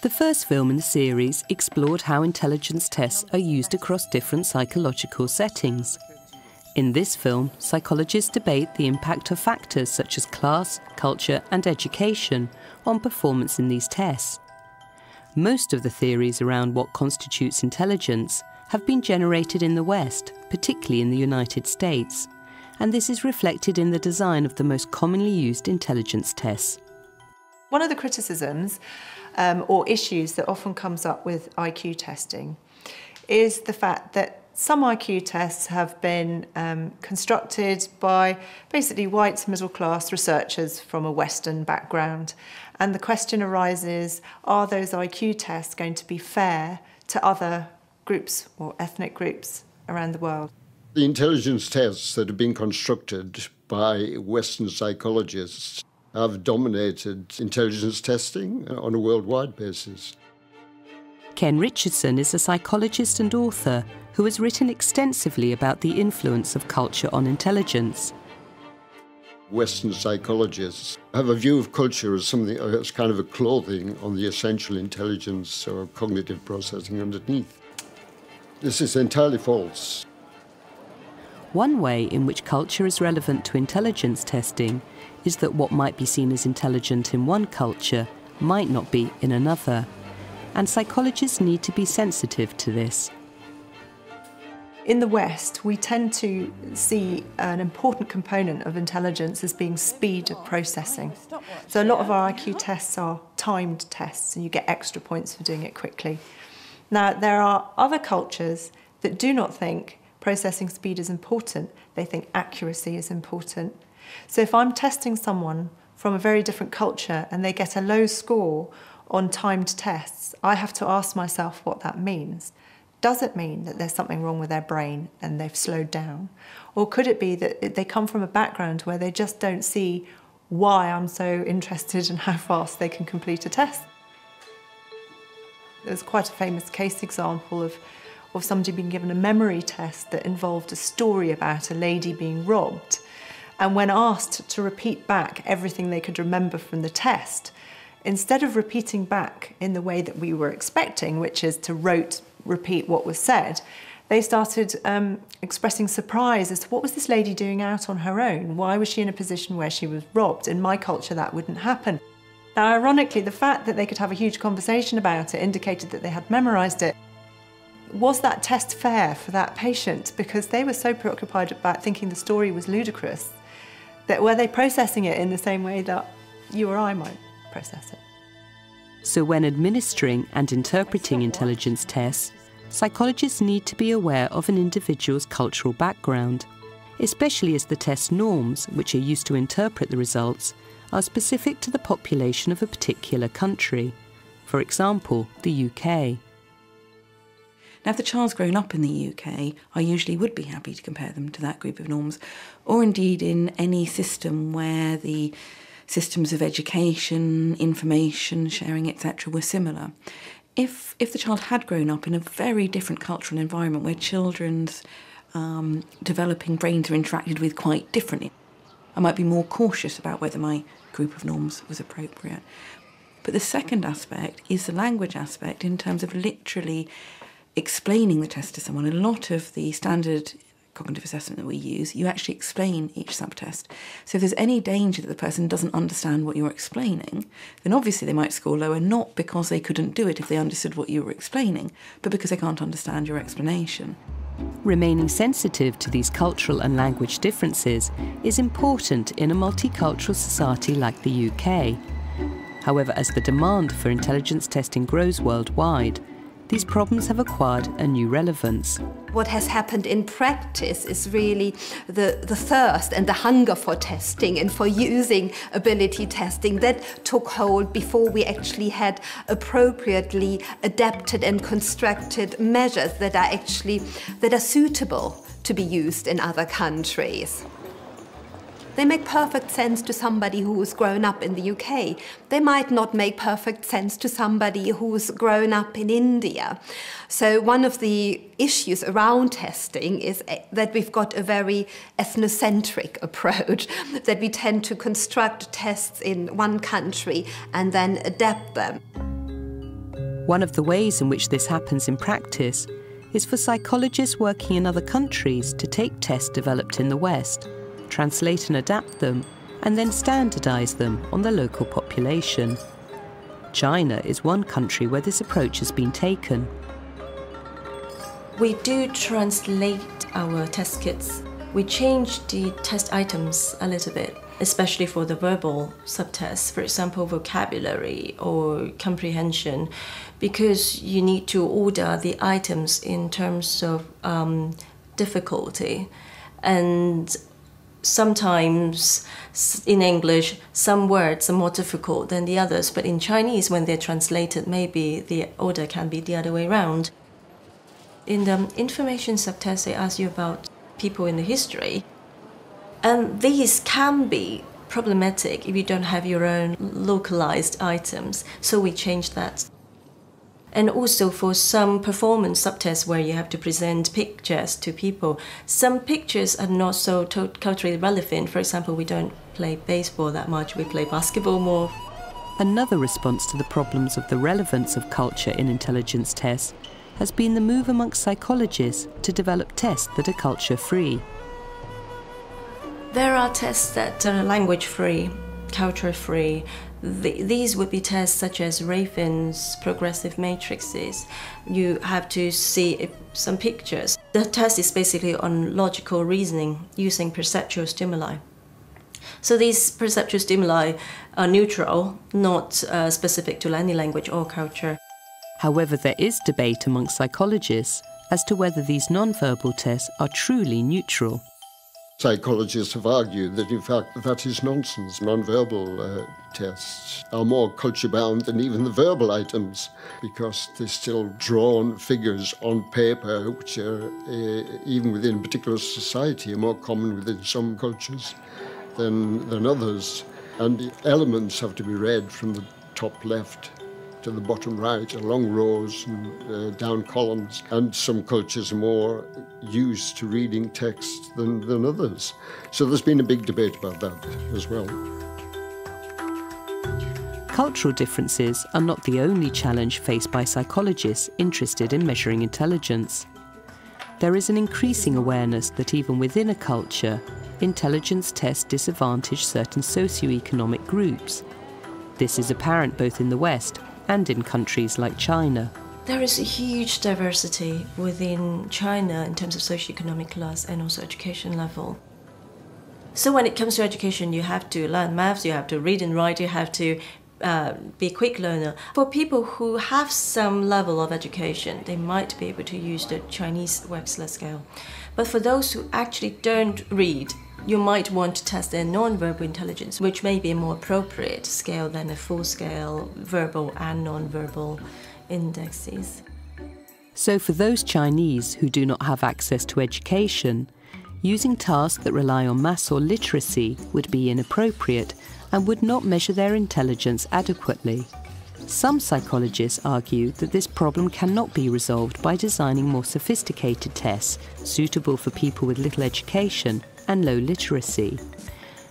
The first film in the series explored how intelligence tests are used across different psychological settings. In this film, psychologists debate the impact of factors such as class, culture and education on performance in these tests. Most of the theories around what constitutes intelligence have been generated in the West, particularly in the United States, and this is reflected in the design of the most commonly used intelligence tests. One of the criticisms or issues that often comes up with IQ testing is the fact that some IQ tests have been constructed by basically white middle-class researchers from a Western background. And the question arises, are those IQ tests going to be fair to other groups or ethnic groups around the world? The intelligence tests that have been constructed by Western psychologists have dominated intelligence testing on a worldwide basis. Ken Richardson is a psychologist and author who has written extensively about the influence of culture on intelligence. Western psychologists have a view of culture as something as kind of a clothing on the essential intelligence or cognitive processing underneath. This is entirely false. One way in which culture is relevant to intelligence testing is that what might be seen as intelligent in one culture might not be in another, and psychologists need to be sensitive to this. In the West, we tend to see an important component of intelligence as being speed of processing. So a lot of our IQ tests are timed tests, and you get extra points for doing it quickly. Now, there are other cultures that do not think processing speed is important. They think accuracy is important. So if I'm testing someone from a very different culture and they get a low score on timed tests, I have to ask myself what that means. Does it mean that there's something wrong with their brain and they've slowed down? Or could it be that they come from a background where they just don't see why I'm so interested in how fast they can complete a test? There's quite a famous case example of somebody being given a memory test that involved a story about a lady being robbed. And when asked to repeat back everything they could remember from the test, instead of repeating back in the way that we were expecting, which is to repeat what was said, they started expressing surprise as to what was this lady doing out on her own? Why was she in a position where she was robbed? In my culture, that wouldn't happen. Now, ironically, the fact that they could have a huge conversation about it indicated that they had memorised it. Was that test fair for that patient? Because they were so preoccupied about thinking the story was ludicrous that were they processing it in the same way that you or I might process it? So when administering and interpreting intelligence tests, psychologists need to be aware of an individual's cultural background, especially as the test norms, which are used to interpret the results, are specific to the population of a particular country. For example, the UK. Now, if the child's grown up in the UK, I usually would be happy to compare them to that group of norms, or indeed in any system where the systems of education, information sharing, etc. were similar. If the child had grown up in a very different cultural environment where children's developing brains are interacted with quite differently, I might be more cautious about whether my group of norms was appropriate. But the second aspect is the language aspect in terms of literally explaining the test to someone. A lot of the standard cognitive assessment that we use, you actually explain each subtest. So if there's any danger that the person doesn't understand what you're explaining, then obviously they might score lower, not because they couldn't do it if they understood what you were explaining, but because they can't understand your explanation. Remaining sensitive to these cultural and language differences is important in a multicultural society like the UK. However, as the demand for intelligence testing grows worldwide, these problems have acquired a new relevance. What has happened in practice is really the thirst and the hunger for testing and for using ability testing that took hold before we actually had appropriately adapted and constructed measures that are suitable to be used in other countries. They make perfect sense to somebody who's grown up in the UK. They might not make perfect sense to somebody who's grown up in India. So one of the issues around testing is that we've got a very ethnocentric approach, that we tend to construct tests in one country and then adapt them. One of the ways in which this happens in practice is for psychologists working in other countries to take tests developed in the West, translate and adapt them, and then standardise them on the local population. China is one country where this approach has been taken. We do translate our test kits. We change the test items a little bit, especially for the verbal subtests, for example, vocabulary or comprehension, because you need to order the items in terms of difficulty. And sometimes in English, some words are more difficult than the others, but in Chinese, when they're translated, maybe the order can be the other way around. In the information subtest, they ask you about people in the history, and these can be problematic if you don't have your own localized items, so we changed that. And also for some performance subtests where you have to present pictures to people, some pictures are not so culturally relevant. For example, we don't play baseball that much, we play basketball more. Another response to the problems of the relevance of culture in intelligence tests has been the move amongst psychologists to develop tests that are culture-free. There are tests that are language-free, culture-free. These would be tests such as Raven's progressive matrices. You have to see some pictures. The test is basically on logical reasoning using perceptual stimuli. So these perceptual stimuli are neutral, not specific to any language or culture. However, there is debate amongst psychologists as to whether these non-verbal tests are truly neutral. Psychologists have argued that, in fact, that is nonsense. Non-verbal tests are more culture-bound than even the verbal items, because they still draw on figures on paper, which are, even within a particular society, are more common within some cultures than others. And the elements have to be read from the top left to the bottom right, along rows and down columns. And some cultures are more used to reading text than others. So there's been a big debate about that as well. Cultural differences are not the only challenge faced by psychologists interested in measuring intelligence. There is an increasing awareness that even within a culture, intelligence tests disadvantage certain socio-economic groups. This is apparent both in the West and in countries like China. There is a huge diversity within China in terms of socioeconomic class and also education level. So when it comes to education, you have to learn maths, you have to read and write, you have to be a quick learner. For people who have some level of education, they might be able to use the Chinese Wechsler scale. But for those who actually don't read, you might want to test their non-verbal intelligence, which may be a more appropriate scale than a full-scale verbal and non-verbal indexes. So for those Chinese who do not have access to education, using tasks that rely on maths or literacy would be inappropriate and would not measure their intelligence adequately. Some psychologists argue that this problem cannot be resolved by designing more sophisticated tests suitable for people with little education and low literacy,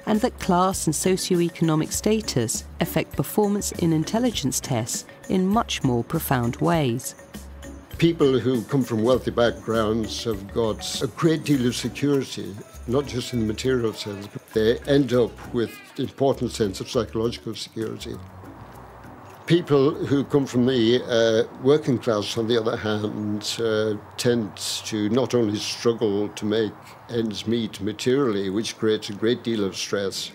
and that class and socio-economic status affect performance in intelligence tests in much more profound ways. People who come from wealthy backgrounds have got a great deal of security, not just in the material sense, but they end up with an important sense of psychological security. People who come from the working class, on the other hand, tend to not only struggle to make ends meet materially, which creates a great deal of stress.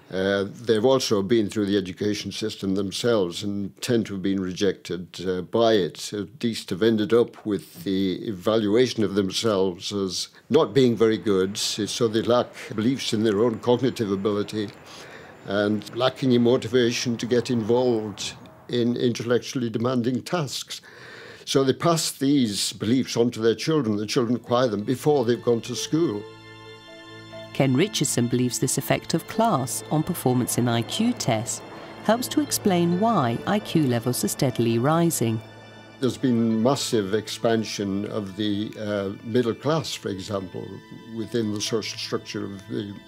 They've also been through the education system themselves and tend to have been rejected by it, at least have ended up with the evaluation of themselves as not being very good, so they lack beliefs in their own cognitive ability and lacking in motivation to get involved in intellectually demanding tasks. So they pass these beliefs on to their children. The children acquire them before they've gone to school. Ken Richardson believes this effect of class on performance in IQ tests helps to explain why IQ levels are steadily rising. There's been massive expansion of the middle class, for example, within the social structure of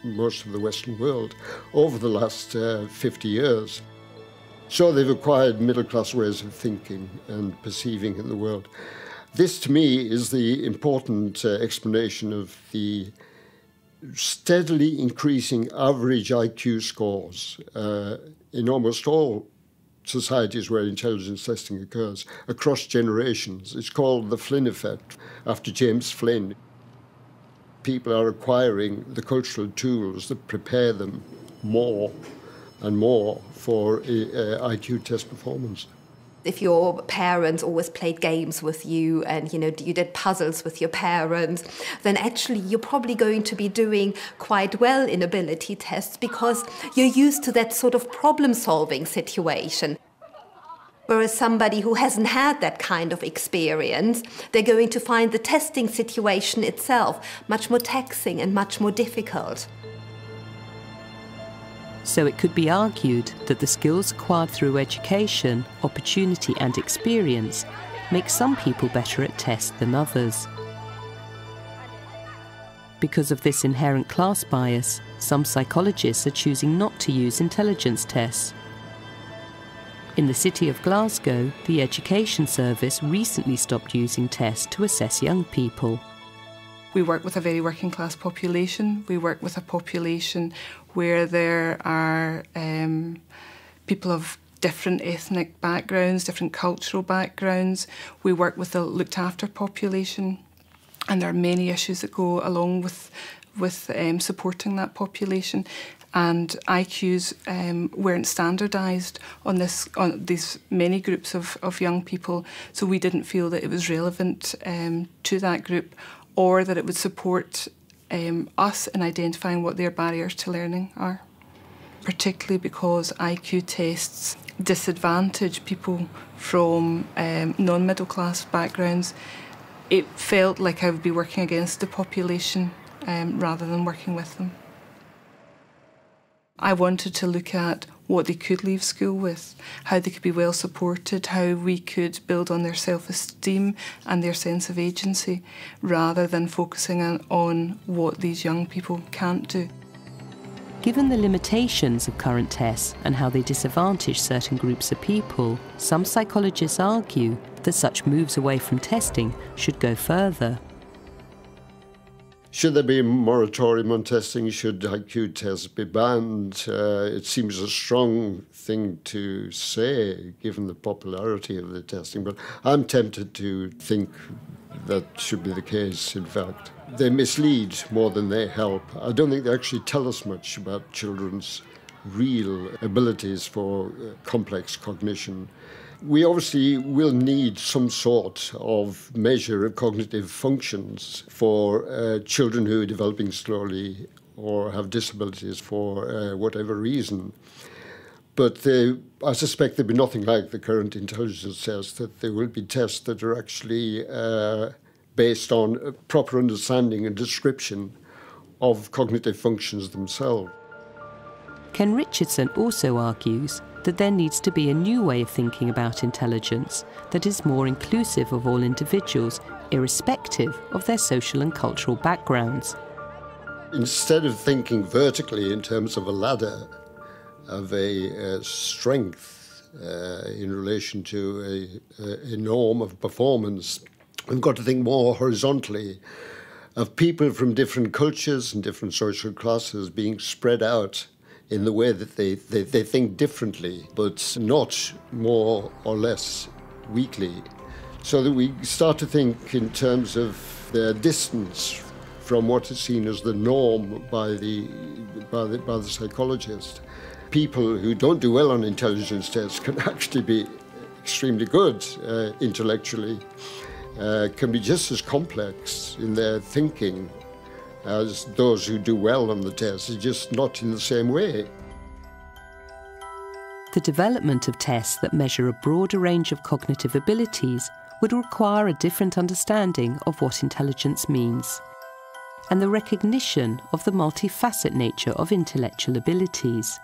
most of the Western world over the last 50 years. So they've acquired middle-class ways of thinking and perceiving in the world. This, to me, is the important explanation of the steadily increasing average IQ scores in almost all societies where intelligence testing occurs, across generations. It's called the Flynn effect, after James Flynn. People are acquiring the cultural tools that prepare them more and more for IQ test performance. If your parents always played games with you and you did puzzles with your parents, then actually you're probably going to be doing quite well in ability tests because you're used to that sort of problem-solving situation. Whereas somebody who hasn't had that kind of experience, they're going to find the testing situation itself much more taxing and much more difficult. So it could be argued that the skills acquired through education, opportunity and experience make some people better at tests than others. Because of this inherent class bias, some psychologists are choosing not to use intelligence tests. In the city of Glasgow, the Education Service recently stopped using tests to assess young people. We work with a very working class population. We work with a population where there are people of different ethnic backgrounds, different cultural backgrounds. We work with a looked after population, and there are many issues that go along with supporting that population. And IQs weren't standardised on these many groups of young people, so we didn't feel that it was relevant to that group, or that it would support us in identifying what their barriers to learning are, particularly because IQ tests disadvantage people from non-middle class backgrounds. It felt like I would be working against the population rather than working with them. I wanted to look at what they could leave school with, how they could be well supported, how we could build on their self-esteem and their sense of agency, rather than focusing on what these young people can't do. Given the limitations of current tests and how they disadvantage certain groups of people, some psychologists argue that such moves away from testing should go further. Should there be a moratorium on testing? Should IQ tests be banned? It seems a strong thing to say, given the popularity of the testing, but I'm tempted to think that should be the case, in fact. They mislead more than they help. I don't think they actually tell us much about children's real abilities for complex cognition. We obviously will need some sort of measure of cognitive functions for children who are developing slowly or have disabilities for whatever reason. But I suspect there'll be nothing like the current intelligence tests, that there will be tests that are actually based on a proper understanding and description of cognitive functions themselves. Ken Richardson also argues that there needs to be a new way of thinking about intelligence that is more inclusive of all individuals, irrespective of their social and cultural backgrounds. Instead of thinking vertically in terms of a ladder, of a strength in relation to a norm of performance, we've got to think more horizontally of people from different cultures and different social classes being spread out in the way that they think differently, but not more or less weakly, so that we start to think in terms of their distance from what is seen as the norm by the psychologist. People who don't do well on intelligence tests can actually be extremely good intellectually, can be just as complex in their thinking as those who do well on the test, is just not in the same way. The development of tests that measure a broader range of cognitive abilities would require a different understanding of what intelligence means, and the recognition of the multifaceted nature of intellectual abilities.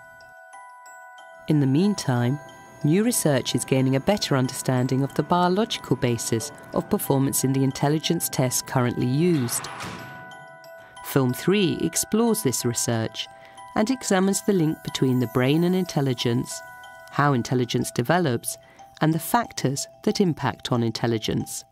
In the meantime, new research is gaining a better understanding of the biological basis of performance in the intelligence tests currently used. Film 3 explores this research and examines the link between the brain and intelligence, how intelligence develops, and the factors that impact on intelligence.